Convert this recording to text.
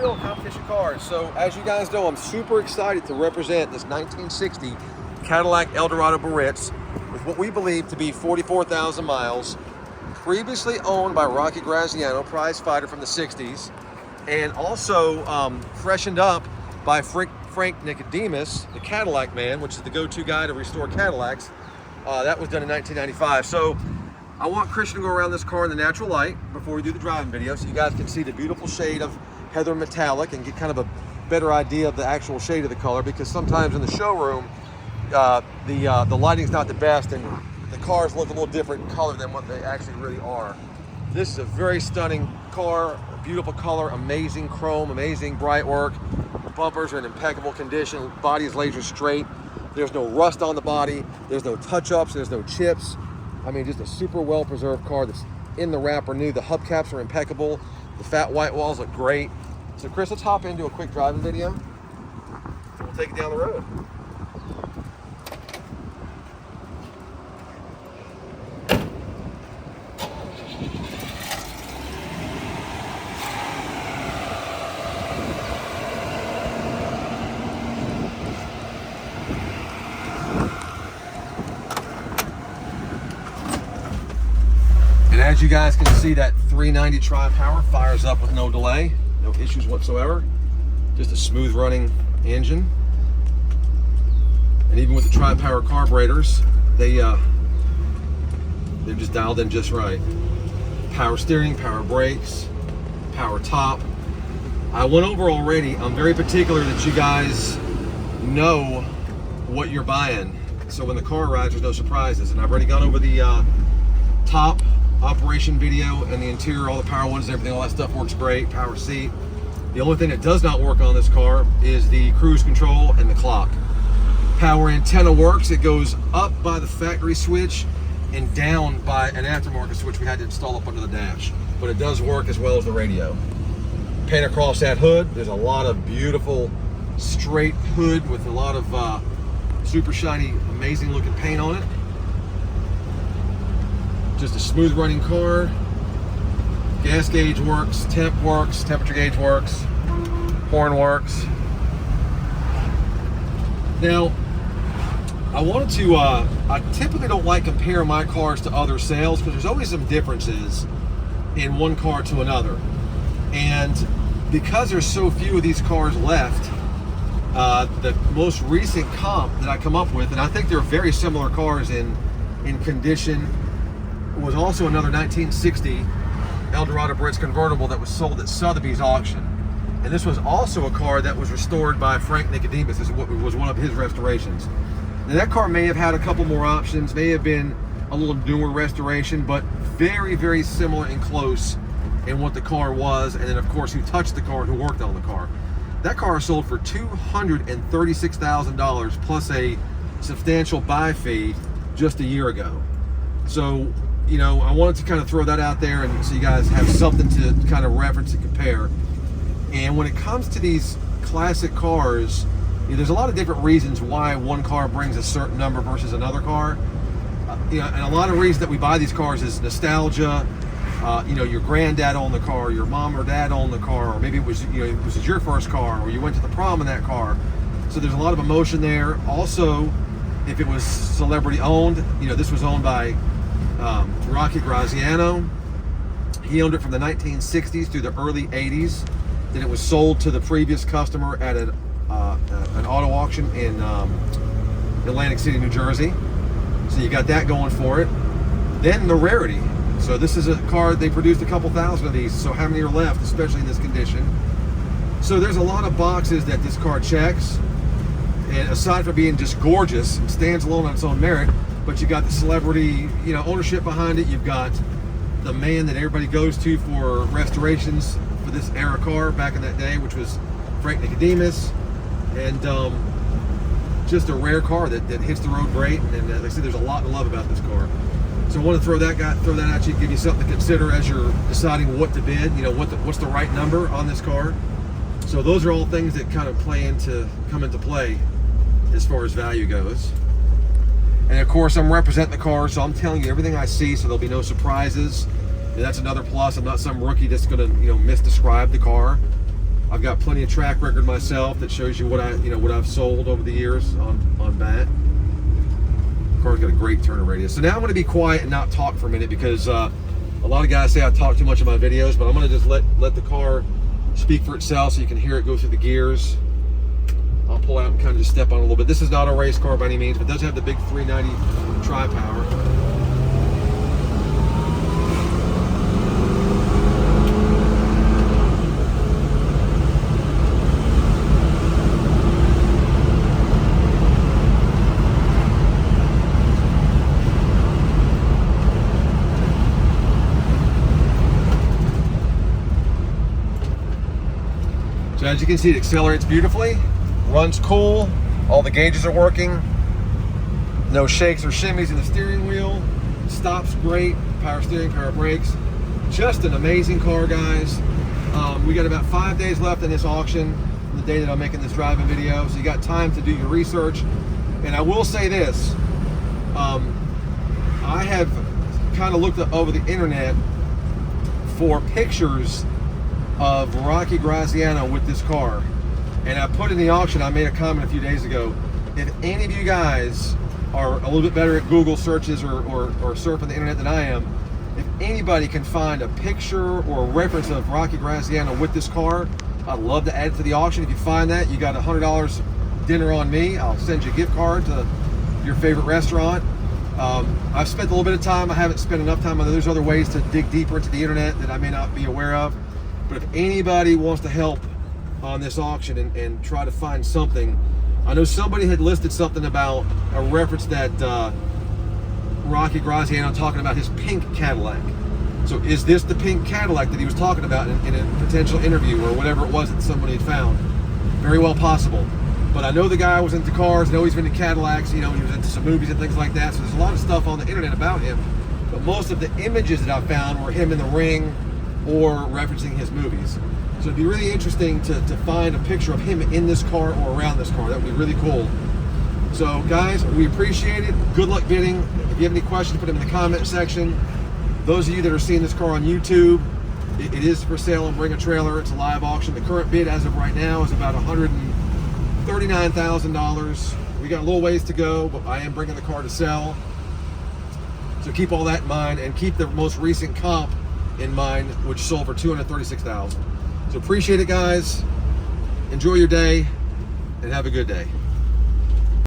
deal, competition cars. So as you guys know, I'm super excited to represent this 1960 Cadillac Eldorado Biarritz with what we believe to be 44,000 miles, previously owned by Rocky Graziano, prize fighter from the 60s, and also freshened up by Frank Nicodemus, the Cadillac man, which is the go-to guy to restore Cadillacs. That was done in 1995. So I want Christian to go around this car in the natural light before we do the driving video, so you guys can see the beautiful shade of heather metallic and get kind of a better idea of the actual shade of the color, because sometimes in the showroom the lighting's not the best and the cars look a little different color than what they actually really are. This is a very stunning car, beautiful color, amazing chrome, amazing bright work. The bumpers are in impeccable condition, body is laser straight. There's no rust on the body, there's no touch-ups, there's no chips. I mean, just a super well-preserved car that's in the wrapper new. The hubcaps are impeccable. The fat white walls look great. So Chris, let's hop into a quick driving video. We'll take it down the road. And as you guys can see, that 390 tri-power fires up with no delay, no issues whatsoever. Just a smooth running engine. And even with the tri-power carburetors, they're just dialed in just right. Power steering, power brakes, power top. I went over already. I'm very particular that you guys know what you're buying, so when the car arrives, there's no surprises. And I've already gone over the top operation video and the interior, all the power ones and everything, all that stuff works great. Power seat. The only thing that does not work on this car is the cruise control and the clock. Power antenna works. It goes up by the factory switch and down by an aftermarket switch we had to install up under the dash, but it does work as well as the radio. Paint across that hood. There's a lot of beautiful straight hood with a lot of super shiny, amazing looking paint on it. Just a smooth running car. Gas gauge works, temp works, temperature gauge works, horn works. Now, I wanted to, I typically don't like comparing my cars to other sales because there's always some differences in one car to another. And because there's so few of these cars left, the most recent comp that I come up with, and I think they're very similar cars in condition, was also another 1960 Eldorado Biarritz convertible that was sold at Sotheby's auction. And this was also a car that was restored by Frank Nicodemus. This was one of his restorations. Now that car may have had a couple more options, may have been a little newer restoration, but very, very similar and close in what the car was, and then of course who touched the car and who worked on the car. That car sold for $236,000 plus a substantial buy fee just a year ago. So, you know, I wanted to kind of throw that out there and so you guys have something to kind of reference and compare. And when it comes to these classic cars, you know, there's a lot of different reasons why one car brings a certain number versus another car. You know, and a lot of reasons that we buy these cars is nostalgia. You know, your granddad owned the car, your mom or dad owned the car, or maybe it was, you know, it was your first car, or you went to the prom in that car. So there's a lot of emotion there. Also, if it was celebrity owned, you know, this was owned by Rocky Graziano. He owned it from the 1960s through the early 80s. Then it was sold to the previous customer at an auto auction in Atlantic City, New Jersey. So you got that going for it. Then the rarity. So this is a car, they produced a couple thousand of these, so how many are left, especially in this condition? So there's a lot of boxes that this car checks. And aside from being just gorgeous, it stands alone on its own merit, but you got the celebrity, you know, ownership behind it. You've got the man that everybody goes to for restorations for this era car back in that day, which was Frank Nicodemus. And just a rare car that hits the road great. And like I said, there's a lot to love about this car. So I want to throw that at you, give you something to consider as you're deciding what to bid. You know, what's the right number on this car. So those are all things that kind of come into play as far as value goes. And of course, I'm representing the car, so I'm telling you everything I see, so there'll be no surprises. And that's another plus. I'm not some rookie that's going to, you know, misdescribe the car. I've got plenty of track record myself that shows you what I've sold over the years on that. The car's got a great turning radius. So now I'm going to be quiet and not talk for a minute because a lot of guys say I talk too much in my videos, but I'm going to just let the car speak for itself so you can hear it go through the gears. I'll pull out and kind of just step on a little bit. This is not a race car by any means, but it does have the big 390 tri-power. So as you can see, it accelerates beautifully, runs cool, all the gauges are working, no shakes or shimmies in the steering wheel, stops great, power steering, power brakes. Just an amazing car, guys. We got about 5 days left in this auction, the day that I'm making this driving video, so you got time to do your research. And I will say this, I have kind of looked over the internet for pictures of Rocky Graziano with this car, and I put in the auction. I made a comment a few days ago. If any of you guys are a little bit better at Google searches or surfing the internet than I am, if anybody can find a picture or a reference of Rocky Graziano with this car, I'd love to add it to the auction. If you find that, you got $100 dinner on me. I'll send you a gift card to your favorite restaurant. I've spent a little bit of time. I haven't spent enough time. There's other ways to dig deeper into the internet that I may not be aware of. But if anybody wants to help on this auction and try to find something, I know somebody had listed something about a reference that Rocky Graziano talking about his pink Cadillac. So is this the pink Cadillac that he was talking about in a potential interview or whatever it was that somebody had found? Very well possible. But I know the guy was into cars. I know he's into Cadillacs. He was into some movies and things like that. So there's a lot of stuff on the internet about him. But most of the images that I found were him in the ring or referencing his movies. So it'd be really interesting to find a picture of him in this car or around this car. That would be really cool. So guys, we appreciate it. Good luck bidding. If you have any questions, put them in the comment section. Those of you that are seeing this car on YouTube, it is for sale on Bring a Trailer. It's a live auction. The current bid as of right now is about $139,000. We got a little ways to go, but I am bringing the car to sell. So keep all that in mind and keep the most recent comp in mind, which sold for $236,000. So appreciate it, guys. Enjoy your day and have a good day.